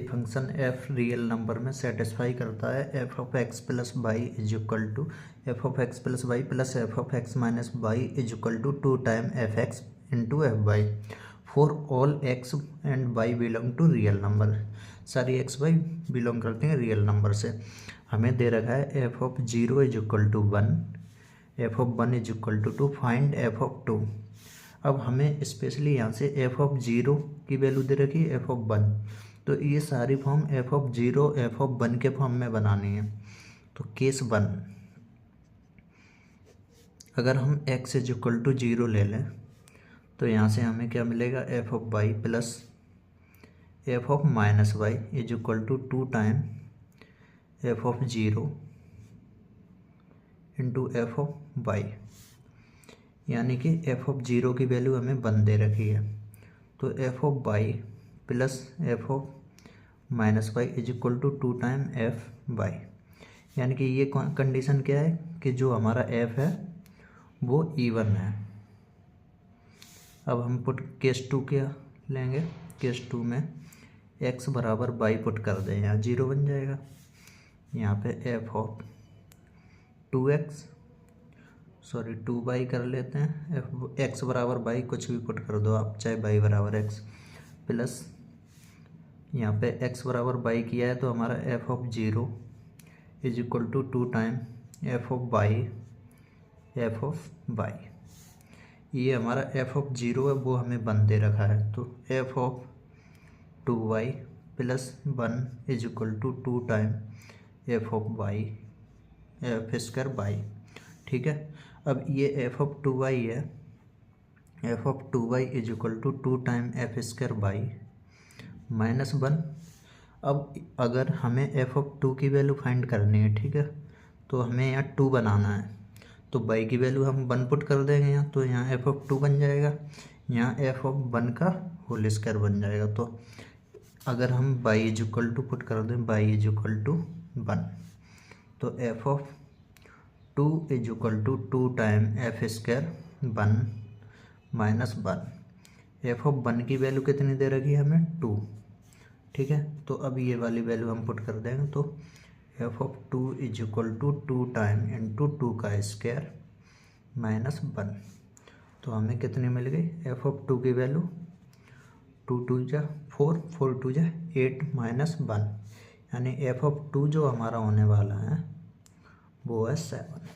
Function f real number में satisfy करता है f of x plus y is equal to f of x plus y plus f of x minus y is equal to 2 time f x into f y for all x and y belong to real number. सारी x y belong करते हैं real number से। हमें दे रखा है f of 0 is equal to 1, f of 1 is equal to 2, find f of 2। अब हमें स्पेशली यहाँ से एफ ऑफ 0 की वैल्यू दे रखी है एफ ऑफ 1, तो ये सारी form F of 0 F of 1 के फॉर्म में बनानी है। तो केस 1, अगर हम x इज इक्वल टू 0 ले लें तो यहाँ से हमें क्या मिलेगा f of y plus f of minus y is equal to 2 time f of 0 into f of y, यानी कि एफ ऑफ 0 की वैल्यू हमें 1 दे रखी है। तो f of y plus f of minus y is equal to 2 time f y, यानी कि ये कंडीशन क्या है कि जो हमारा एफ है वो इवन है। अब हम पुट केस 2 क्या लेंगे, केस 2 में एक्स बराबर वाई पुट कर दें, यहाँ 0 बन जाएगा। यहाँ पे F of 2x sorry 2y कर लेते हैं, एफ एक्स बराबर वाई कुछ भी पुट कर दो आप, चाहे वाई बराबर एक्स प्लस यहाँ पे एक्स बराबर वाई किया है तो हमारा f of 0 is equal to 2 time f of y f of y. ये हमारा एफ ऑफ 0 है वो हमें 1 दे रखा है, तो f of 2y plus 1 is equal to 2 time f of y f square y. ठीक है, अब ये एफ ऑफ 2y है, f of 2y is equal to 2 time f square y minus 1। अब अगर हमें एफ ऑफ 2 की वैल्यू फाइंड करनी है, ठीक है, तो हमें यहाँ 2 बनाना है, तो y की वैल्यू हम 1 पुट कर देंगे यहाँ, तो यहाँ एफ ऑफ 2 बन जाएगा, यहाँ एफ ऑफ 1 का होल स्क्वायर बन जाएगा। तो अगर हम y is equal to put कर दें y इज इक्वल टू 1, तो f of 2 is equal to 2 time f square 1 minus 1। F of 1 की वैल्यू कितनी दे रखी है हमें 2, ठीक है, तो अब ये वाली वैल्यू हम पुट कर देंगे, तो f of 2 is equal to 2 time into 2 का स्क्वायर माइनस 1। तो हमें कितनी मिल गई एफ ऑफ 2 की वैल्यू 2 2 जा 4 4 2 जा 8 माइनस 1, यानी एफ ऑफ 2 जो हमारा होने वाला है वो है 7।